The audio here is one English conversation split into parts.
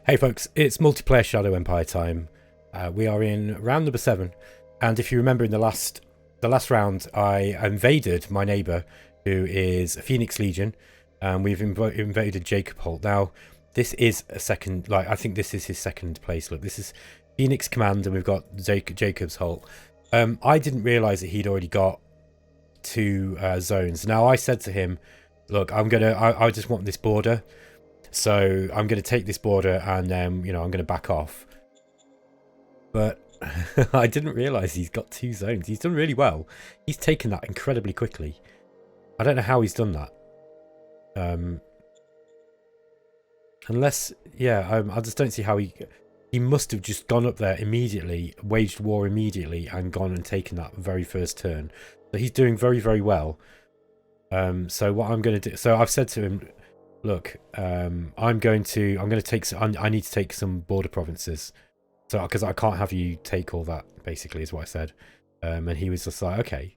Hey folks, it's multiplayer Shadow Empire time. We are in round number 7, and if you remember in the last round, I invaded my neighbour, who is a Phoenix Legion, and we've invaded Jacob Holt. Now, this is a second, I think this is his second place. Look, this is Phoenix Command, and we've got Jacob's Holt. I didn't realise that he'd already got 2 zones. Now, I said to him, look, I just want this border. So I'm going to take this border and I'm going to back off. But I didn't realise he's got 2 zones. He's done really well. He's taken that incredibly quickly. I don't know how he's done that. Unless, yeah, I just don't see how he must have just gone up there immediately, waged war immediately, and gone and taken that very first turn. So he's doing very, very well. So what I'm going to do, so I've said to him, look, I'm going to take some, I need to take some border provinces, so because I can't have you take all that, basically, is what I said. And he was just like, okay.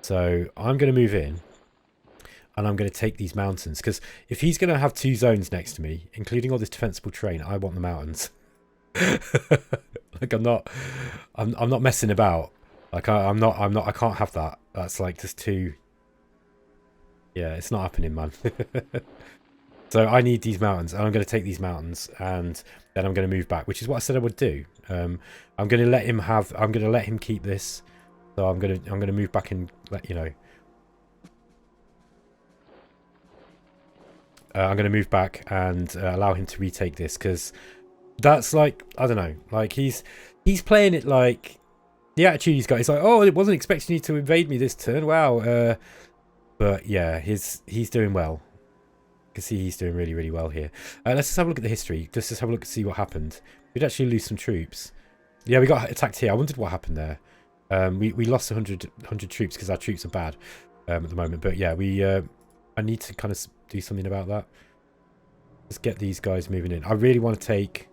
So I'm going to move in, and I'm going to take these mountains, because if he's going to have 2 zones next to me, including all this defensible terrain, I want the mountains. Like I'm not messing about. Like I can't have that. That's like just too. Yeah, it's not happening, man. So I need these mountains, and I'm going to take these mountains, and then I'm going to move back, which is what I said I would do. I'm going to let him keep this. So I'm going to move back and let you know. I'm going to move back and allow him to retake this, because that's like, I don't know, like he's playing it like the attitude he's got. He's like, oh, I wasn't expecting you to invade me this turn. Wow. But yeah, he's doing well. You can see he's doing really, really well here. Let's just have a look at the history. Just have a look and see what happened. We'd actually lose some troops. Yeah, we got attacked here. I wondered what happened there. We lost 100 troops because our troops are bad at the moment. But yeah, I need to kind of do something about that. Let's get these guys moving in. I really want to take.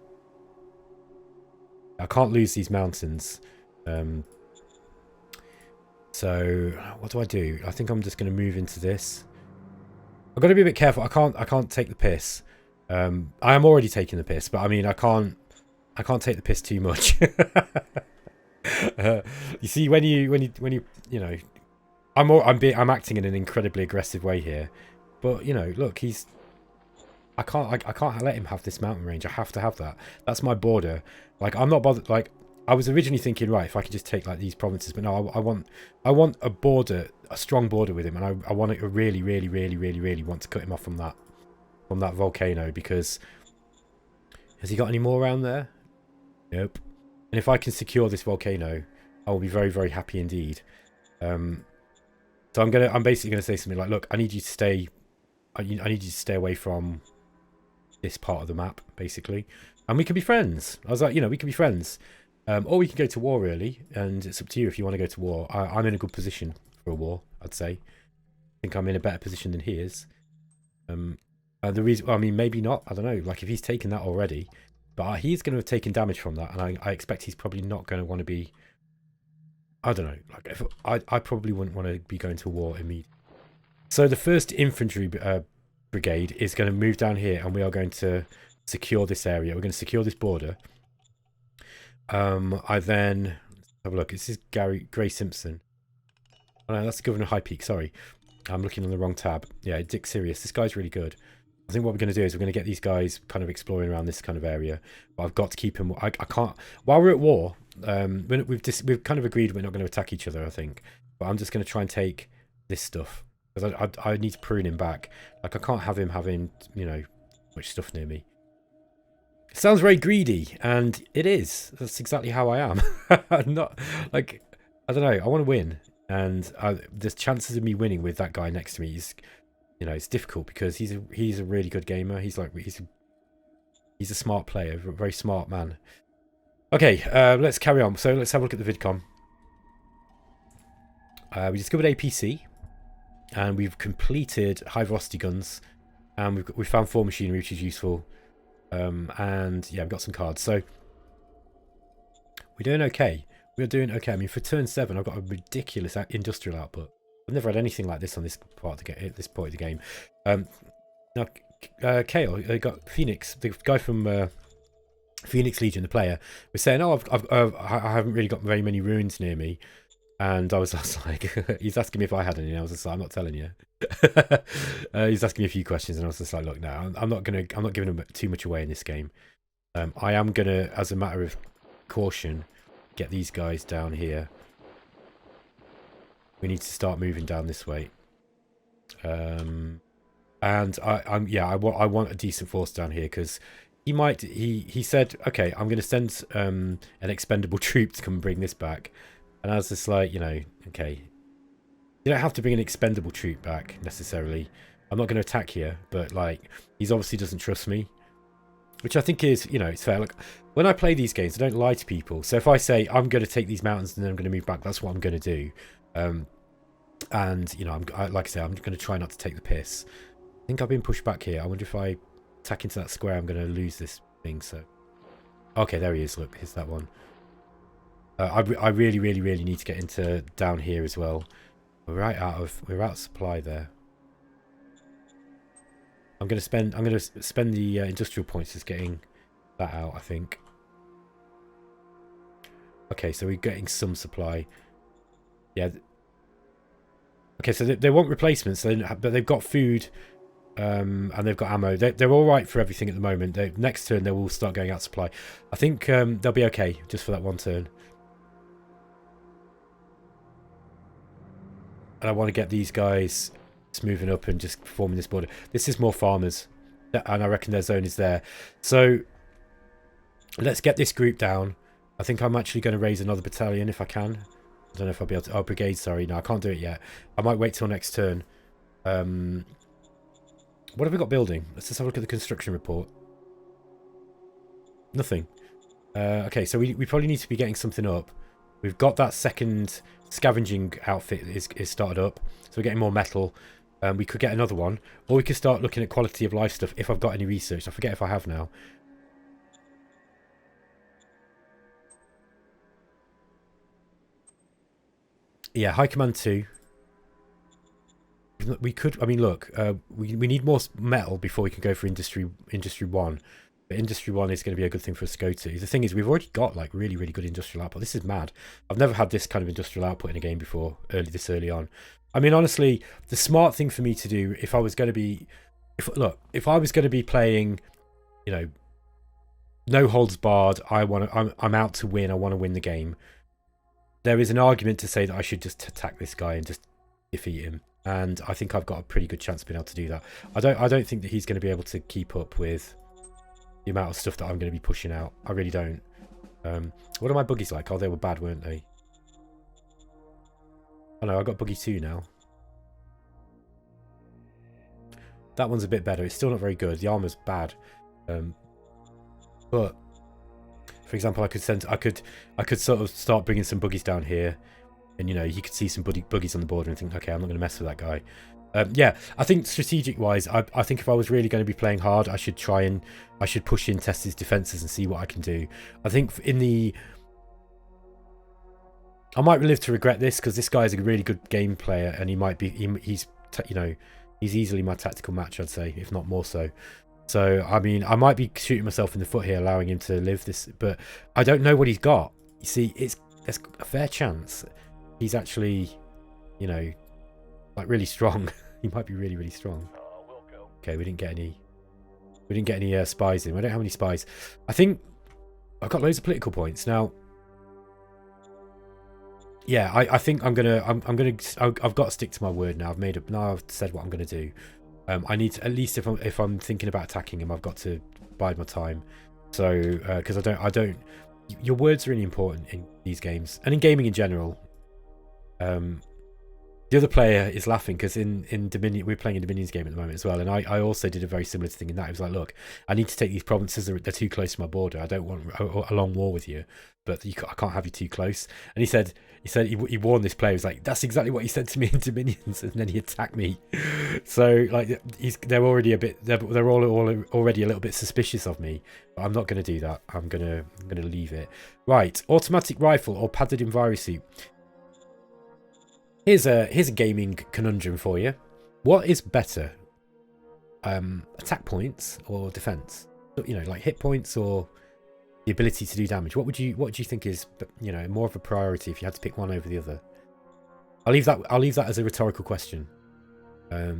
I can't lose these mountains. So what do? I think I'm just going to move into this. I've got to be a bit careful. I can't take the piss. I am already taking the piss, but I mean I can't take the piss too much. You see, when you know, I'm acting in an incredibly aggressive way here, but you know, look, I can't let him have this mountain range. I have to have that. That's my border. Like I'm not bothered. Like I was originally thinking, right, if I could just take like these provinces, but no, I want a border, a strong border with him, and I want to really want to cut him off from that volcano, because has he got any more around there? Nope. And if I can secure this volcano, I will be very, very happy indeed. So I'm basically gonna say something like, look, I need you to stay. I need you to stay away from this part of the map, basically, and we can be friends. I was like, we can be friends. Or we can go to war, really, and it's up to you if you want to go to war. I'm in a good position for a war, I'd say. I think I'm in a better position than he is. The reason, I mean, maybe not. I don't know. Like if he's taken that already, but he's going to have taken damage from that, and I expect he's probably not going to want to be. I don't know. Like if I probably wouldn't want to be going to war immediately. So the 1st Infantry Brigade is going to move down here, and we are going to secure this area. We're going to secure this border. I then have a look. This is Gray Simpson. Oh no, that's the Governor High Peak. Sorry, I'm looking on the wrong tab. Yeah, Dick Sirius. This guy's really good. I think what we're going to do is we're going to get these guys kind of exploring around this kind of area. But I've got to keep him. I can't. While we're at war, we've kind of agreed we're not going to attack each other. I think, but I'm just going to try and take this stuff, because I need to prune him back. Like I can't have him having much stuff near me. It sounds very greedy, and it is. That's exactly how I am. I'm not like, I don't know. I want to win, and the chances of me winning with that guy next to me is, it's difficult, because he's a really good gamer. He's a smart player, a very smart man. Okay, let's carry on. So let's have a look at the vidcom. We discovered APC, and we've completed high velocity guns, and we found 4 machinery, which is useful. And yeah, we've got some cards, so we're doing okay. We're doing okay. I mean, for turn 7, I've got a ridiculous industrial output. I've never had anything like this on this part of the game. At this point of the game. Now, Cael, got Phoenix, the guy from Phoenix Legion, the player, was saying, "Oh, I haven't really got very many ruins near me," and I was just like, he's asking me if I had any, and I was just like, "I'm not telling you." He's asking me a few questions, and I was just like, "Look, no, I'm not giving him too much away in this game. I am gonna, as a matter of caution, get these guys down here. We need to start moving down this way." And I want a decent force down here because he said, okay, I'm going to send an expendable troop to come and bring this back. And I was just like, okay, you don't have to bring an expendable troop back necessarily. I'm not going to attack here, but like, he's obviously doesn't trust me, which I think is, it's fair. Like, when I play these games, I don't lie to people. So if I say I'm going to take these mountains and then I'm going to move back, that's what I'm going to do. And like I say, I'm going to try not to take the piss. I think I've been pushed back here. I wonder if I attack into that square, I'm going to lose this thing. So, okay, there he is. Look, here's that one. I really, really, really need to get into down here as well. We're out of supply there. I'm going to spend the industrial points just getting that out, I think. Okay, so we're getting some supply. Yeah. Okay, so they want replacements, but they've got food, and they've got ammo. They're all right for everything at the moment. Next turn, they will start going out of supply. I think they'll be okay just for that one turn. And I want to get these guys just moving up and just forming this border. This is more farmers, and I reckon their zone is there. So let's get this group down. I think I'm actually going to raise another battalion if I can. I don't know if I'll be able to... Oh, brigade, sorry. No, I can't do it yet. I might wait till next turn. What have we got building? Let's just have a look at the construction report. Nothing. Okay, so we probably need to be getting something up. We've got that second scavenging outfit is started up. So we're getting more metal. We could get another one. Or we could start looking at quality of life stuff if I've got any research. I forget if I have now. Yeah, High Command 2. We could, I mean, look, we need more metal before we can go for Industry 1. But Industry 1 is going to be a good thing for us to go to. The thing is, we've already got, like, really, really good industrial output. This is mad. I've never had this kind of industrial output in a game before, this early on. I mean, honestly, the smart thing for me to do, if I was going to be... If I was going to be playing, no holds barred, I'm out to win, I want to win the game. There is an argument to say that I should just attack this guy and just defeat him, and I think I've got a pretty good chance of being able to do that. I don't think that he's going to be able to keep up with the amount of stuff that I'm going to be pushing out. I really don't. What are my buggies like? Oh, they were bad, weren't they? Oh no, I got buggy 2 now. That one's a bit better. It's still not very good. The armor's bad, but. For example, I could sort of start bringing some buggies down here, and you could see some buggies on the border and think, okay, I'm not going to mess with that guy. Yeah, I think strategic wise, I think if I was really going to be playing hard, I should push in, test his defenses, and see what I can do. I think I might live to regret this because this guy is a really good game player, and he's easily my tactical match, I'd say, if not more so. So, I mean, I might be shooting myself in the foot here, allowing him to live this, but I don't know what he's got. You see, there's a fair chance he's actually, like really strong. He might be really, really strong. Okay, we didn't get any spies in. I don't have any spies. I think I've got loads of political points now. Yeah, I think I've got to stick to my word now. I've said what I'm going to do. I need to, at least if I'm thinking about attacking him, I've got to bide my time. So because I don't. Your words are really important in these games and in gaming in general. The other player is laughing because in Dominion, we're playing a Dominion's game at the moment as well, and I also did a very similar thing in that. It was like, look, I need to take these provinces, they're too close to my border. I don't want a long war with you, but I can't have you too close. And he warned this player. He was like, that's exactly what he said to me in Dominions, and then he attacked me. So like they're already they're all already a little bit suspicious of me. But I'm not going to do that. I'm gonna leave it. Right, automatic rifle or padded envirosuit. Here's a gaming conundrum for you. What is better? attack points or defense? You know, like hit points or the ability to do damage. What do you think is, you know, more of a priority if you had to pick one over the other? I'll leave that as a rhetorical question,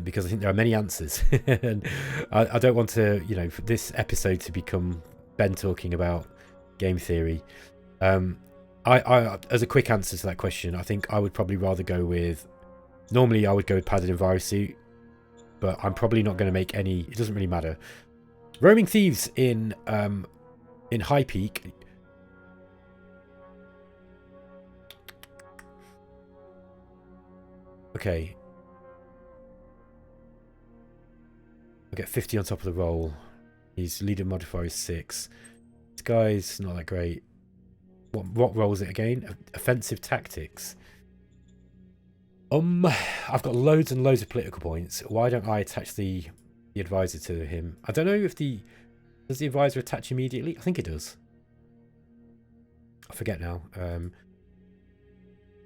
because I think there are many answers, and I don't want to, you know, for this episode to become Ben talking about game theory. I as a quick answer to that question, I think I would probably rather go with. Normally, I would go with padded envirosuit, but I'm probably not going to make any. It doesn't really matter. Roaming thieves in High Peak. Okay. I'll get 50 on top of the roll. His leader modifier is 6. This guy's not that great. What role is it again? Offensive tactics. I've got loads and loads of political points. Why don't I attach the advisor to him? I don't know if does the advisor attach immediately? I think it does. I forget now.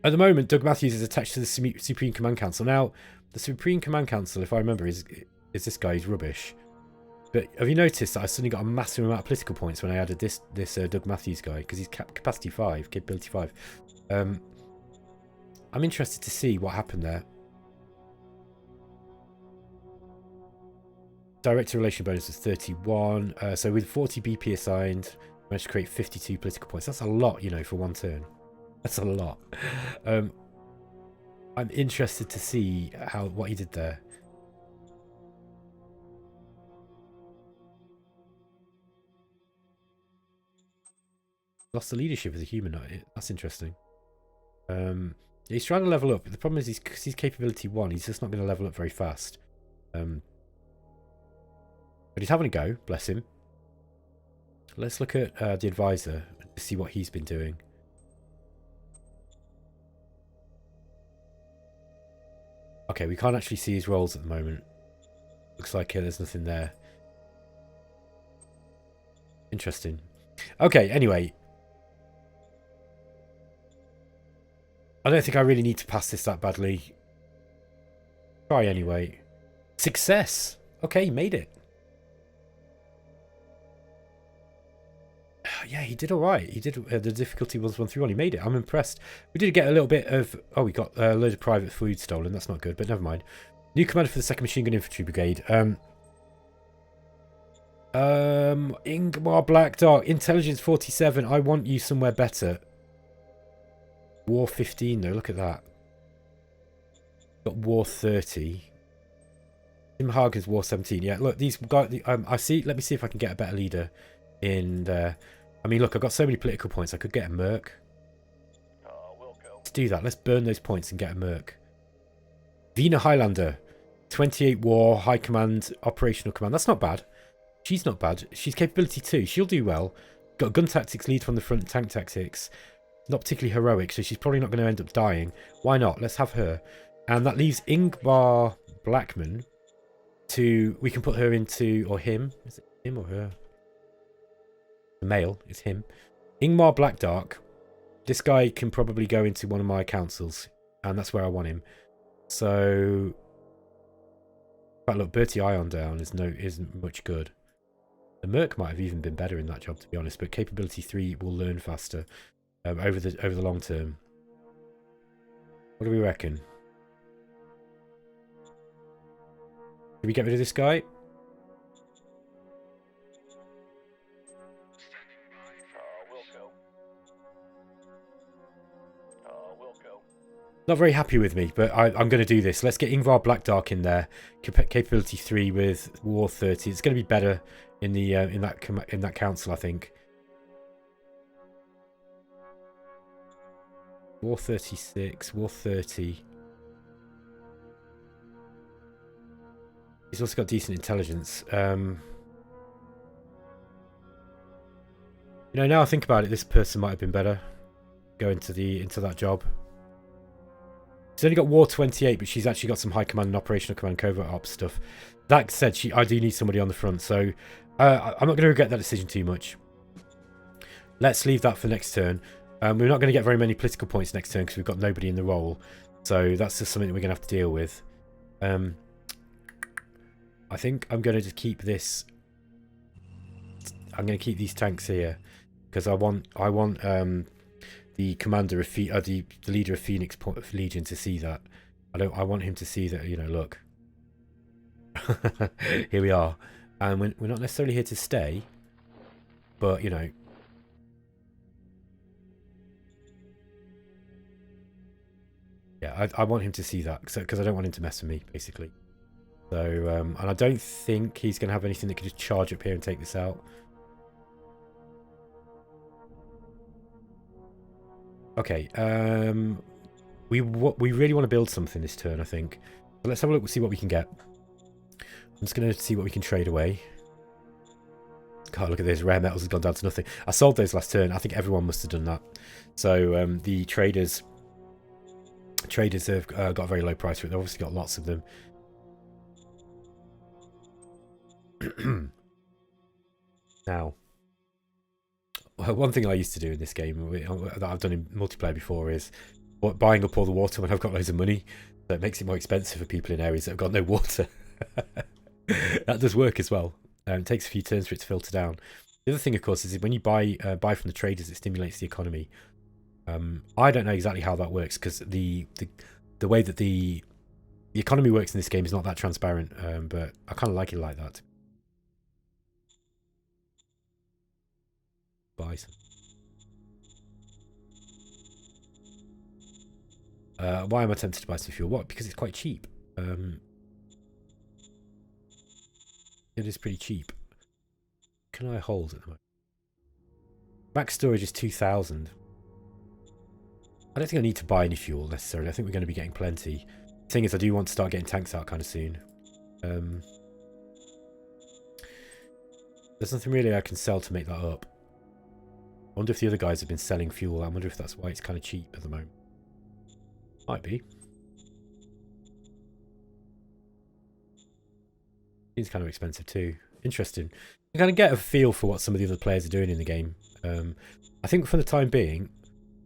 At the moment, Doug Matthews is attached to the Supreme Command Council. Now, the Supreme Command Council, if I remember, is this guy. He's rubbish. But have you noticed that I suddenly got a massive amount of political points when I added this Doug Matthews guy, because he's capacity 5, capability 5. I'm interested to see what happened there. Director relation bonus was 31. So with 40 BP assigned, managed to create 52 political points. That's a lot, you know, for one turn. That's a lot. I'm interested to see what he did there. Lost the leadership as a human. That's interesting. He's trying to level up. The problem is because he's capability 1, he's just not going to level up very fast. But he's having a go, bless him. Let's look at the advisor to see what he's been doing. Okay, we can't actually see his rolls at the moment. Looks like there's nothing there. Interesting. Okay, anyway. I don't think I really need to pass this that badly. Try anyway. Success! Okay, made it. Yeah, he did alright. He did. The difficulty was 1 through 1. He made it. I'm impressed. We did get a little bit of... Oh, we got a load of private food stolen. That's not good, but never mind. New commander for the 2nd Machine Gun Infantry Brigade. Ingmar Blackdark. Intelligence 47. I want you somewhere better. War 15 though. Look at that. Got War 30. Tim Hagen's War 17. Yeah, look, these guys... I see... Let me see if I can get a better leader in there. I mean, look, I've got so many political points. I could get a merc. Let's do that. Let's burn those points and get a merc. Vina Highlander. 28 war, high command, operational command. That's not bad. She's not bad. She's capability 2. She'll do well. Got gun tactics, lead from the front, tank tactics. Not particularly heroic, so she's probably not going to end up dying. Why not? Let's have her. And that leaves Ingvar Blackman to... We can put her into... Or him. Is it him or her? The male is him. Ingmar Blackdark. This guy can probably go into one of my councils, and that's where I want him. So, but look, Bertie Ion down isn't much good. The Merc might have even been better in that job, to be honest. But capability 3 will learn faster over the long term. What do we reckon? Did we get rid of this guy? Not very happy with me, but I'm going to do this. Let's get Ingvar Blackdark in there. Capability 3 with War 30. It's going to be better in the in that council, I think. War 36, War 30. He's also got decent intelligence. You know, now I think about it, this person might have been better. Go into that job. She's only got War 28, but she's actually got some high command and operational command covert ops stuff. That said, I do need somebody on the front, so I'm not going to regret that decision too much. Let's leave that for next turn. We're not going to get very many political points next turn because we've got nobody in the role, so that's just something that we're going to have to deal with. I I think I'm going to just keep this. I'm going to keep these tanks here because I want the commander of the leader of Phoenix Legion to see that. I want him to see that, you know, look. Here we are. And we're not necessarily here to stay, but, you know, yeah, I want him to see that because I don't want him to mess with me, basically. So, and I don't think he's going to have anything that could just charge up here and take this out. Okay, we really want to build something this turn, I think. So let's have a look, see what we can get. I'm just going to see what we can trade away. God, look at this. Rare metals has gone down to nothing. I sold those last turn. I think everyone must have done that. So the traders have got a very low price for it. They've obviously got lots of them. Now, one thing I used to do in this game that I've done in multiplayer before is buying up all the water when I've got loads of money. So it makes it more expensive for people in areas that have got no water. That does work as well. It takes a few turns for it to filter down. The other thing, of course, is when you buy from the traders, it stimulates the economy. I don't know exactly how that works because the way that the economy works in this game is not that transparent. But I kind of like it like that. Buy some. Why am I tempted to buy some fuel? What? Because it's quite cheap. It is pretty cheap. Can I hold at the moment? Max storage is 2,000. I don't think I need to buy any fuel necessarily. I think we're going to be getting plenty. The thing is, I do want to start getting tanks out kind of soon. There's nothing really I can sell to make that up. I wonder if the other guys have been selling fuel. I wonder if that's why it's kind of cheap at the moment. Might be. It's kind of expensive too. Interesting. You kind of get a feel for what some of the other players are doing in the game. I think for the time being,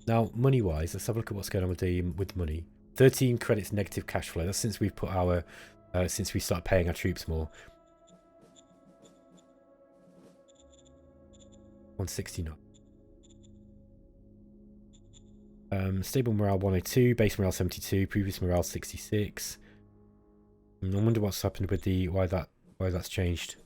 now money-wise, let's have a look at what's going on with money. 13 credits negative cash flow. That's since we've put our since we started paying our troops more. 169. Stable morale 102, base morale 72, previous morale 66. I wonder what's happened with the why that's changed.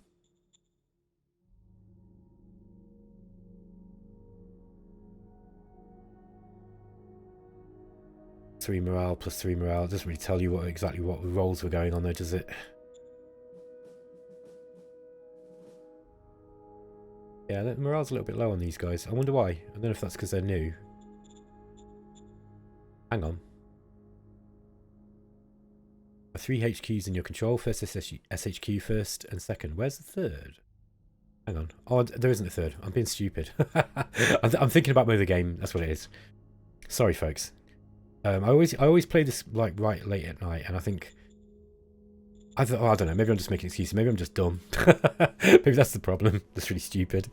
Three morale plus 3 morale. It doesn't really tell you exactly what roles were going on there, does it? Yeah, the morale's a little bit low on these guys. I wonder why. I don't know if that's because they're new. Hang on. 3 HQs in your control. First SHQ first and second. Where's the third? Hang on. Oh, there isn't a third. I'm being stupid. I'm thinking about moving the game. That's what it is. Sorry, folks. I always play this like right late at night, and I think I don't know. Maybe I'm just making excuses. Maybe I'm just dumb. Maybe that's the problem. That's really stupid.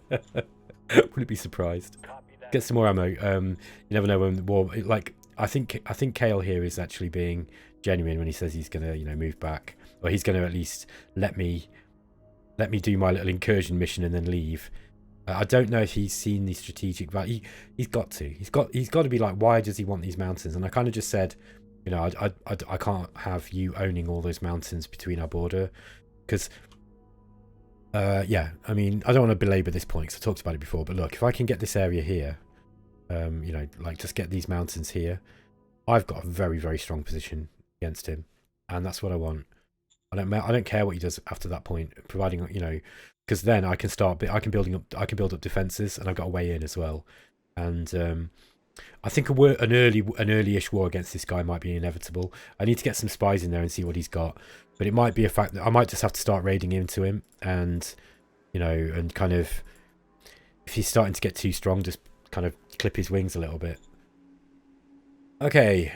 Wouldn't be surprised. Get some more ammo. You never know when the war. Like I think Cael here is actually being genuine when he says he's gonna, you know, move back, or he's gonna at least let me do my little incursion mission and then leave. I don't know if he's seen the strategic value. He's got to. He's got to be like, why does he want these mountains? And I kind of just said, you know, I can't have you owning all those mountains between our border, because yeah, I mean, I don't want to belabor this point because I talked about it before, but look, if I can get this area here, you know, like just get these mountains here, I've got a very, very strong position against him, and that's what I want. I don't care what he does after that point, providing, you know, because then I can start. I can build up defenses, and I've got a way in as well. And I think an early-ish war against this guy might be inevitable. I need to get some spies in there and see what he's got. But it might be a fact that I might just have to start raiding into him, and you know, and kind of, if he's starting to get too strong, just kind of clip his wings a little bit. Okay,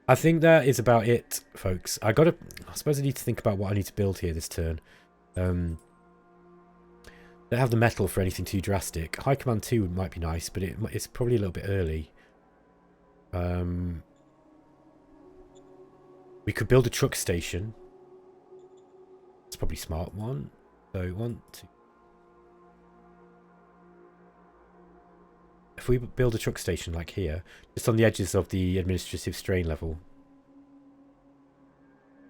I think that is about it, folks. I suppose I need to think about what I need to build here this turn. Don't have the metal for anything too drastic. High Command 2 might be nice, but it's probably a little bit early. We could build a truck station. It's probably smart. One. So 1, 2. If we build a truck station like here, just on the edges of the administrative strain level,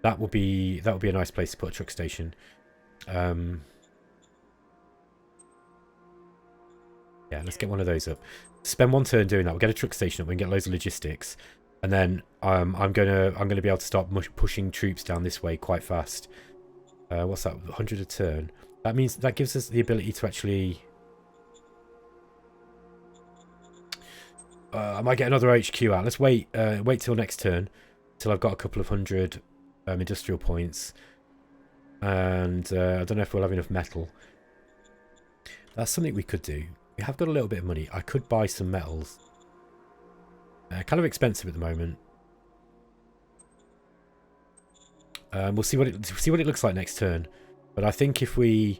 that would be a nice place to put a truck station. Yeah, let's get one of those up. Spend 1 turn doing that. We'll get a truck station up. We can get loads of logistics, and then I'm gonna be able to start pushing troops down this way quite fast. What's that? 100 a turn. That means that gives us the ability to actually. I might get another HQ out. Let's wait till next turn, till I've got a couple of 100 industrial points, and I don't know if we'll have enough metal. That's something we could do. We have got a little bit of money. I could buy some metals. Kind of expensive at the moment. We'll see what it looks like next turn. But I think if we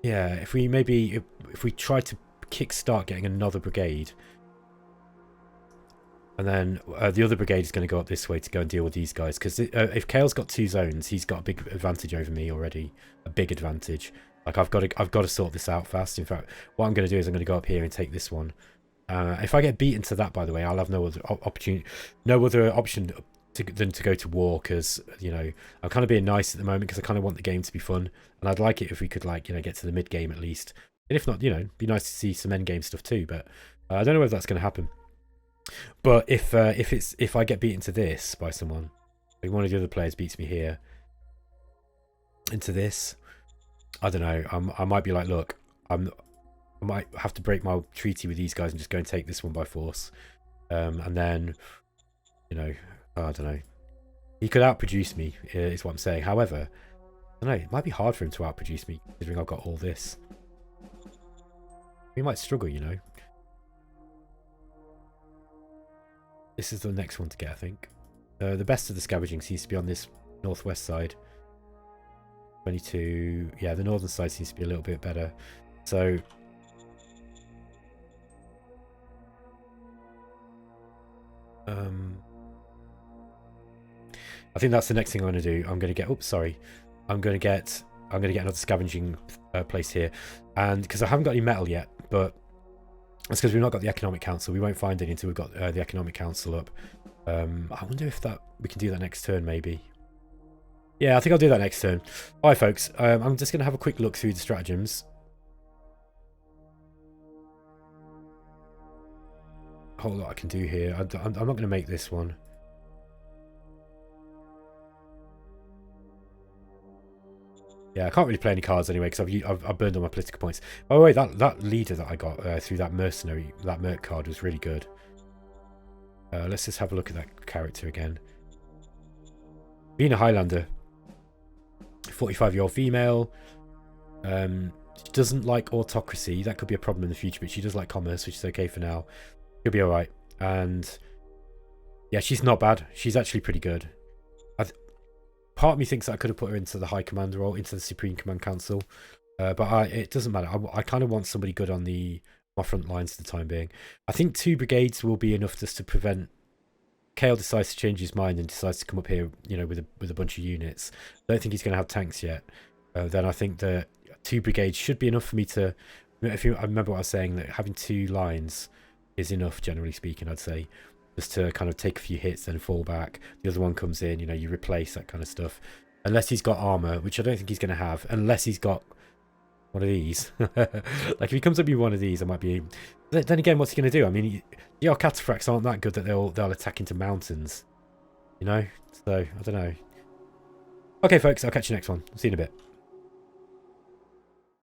try to kickstart getting another brigade, and then the other brigade is going to go up this way to go and deal with these guys, because if Cael's got 2 zones, he's got a big advantage over me already. A big advantage. Like I've got to sort this out fast. In fact, what I'm going to do is I'm going to go up here and take this one. If I get beaten to that, by the way, I'll have no other option than to go to war, because I'm kind of being nice at the moment because I kind of want the game to be fun, and I'd like it if we could get to the mid game at least. And if not, be nice to see some end game stuff too. But I don't know whether that's going to happen. But if I get beaten to this by someone, like one of the other players beats me here into this, I don't know. I might be like, look, I might have to break my treaty with these guys and just go and take this one by force. And then, I don't know. He could outproduce me, is what I'm saying. However, I don't know. It might be hard for him to outproduce me, considering I've got all this. We might struggle, This is the next one to get, I think. The best of the scavenging seems to be on this northwest side. 22. Yeah, the northern side seems to be a little bit better. So I think that's the next thing I'm going to do. I'm going to get. Oops, sorry. I'm going to get another scavenging place here, and because I haven't got any metal yet, but it's because we've not got the economic council. We won't find any until we've got the economic council up. I wonder if we can do that next turn, maybe. Yeah, I think I'll do that next turn. All right, folks. I'm just going to have a quick look through the stratagems. A whole lot I can do here. I'm not going to make this one. Yeah, I can't really play any cards anyway because I've burned all my political points. By the way, that leader that I got through that merc card was really good. Let's just have a look at that character again. Being a Highlander, 45-year-old female. She doesn't like autocracy. That could be a problem in the future, but she does like commerce, which is okay for now. She'll be all right. And yeah, she's not bad. She's actually pretty good. Part of me thinks that I could have put her into the High Command role, into the Supreme Command Council, but it doesn't matter. I kind of want somebody good on my front lines for the time being. I think 2 brigades will be enough just to prevent Cael decides to change his mind and decides to come up here, with a bunch of units. I don't think he's going to have tanks yet. Then I think that 2 brigades should be enough for me to. I remember what I was saying, that having 2 lines is enough, generally speaking. I'd say. Just to kind of take a few hits, then fall back. The other one comes in, you replace, that kind of stuff. Unless he's got armor, which I don't think he's going to have. Unless he's got one of these. Like, if he comes up with one of these, I might be. Then again, what's he going to do? I mean, the cataphracts aren't that good that they'll attack into mountains. So, I don't know. Okay, folks, I'll catch you next one. See you in a bit.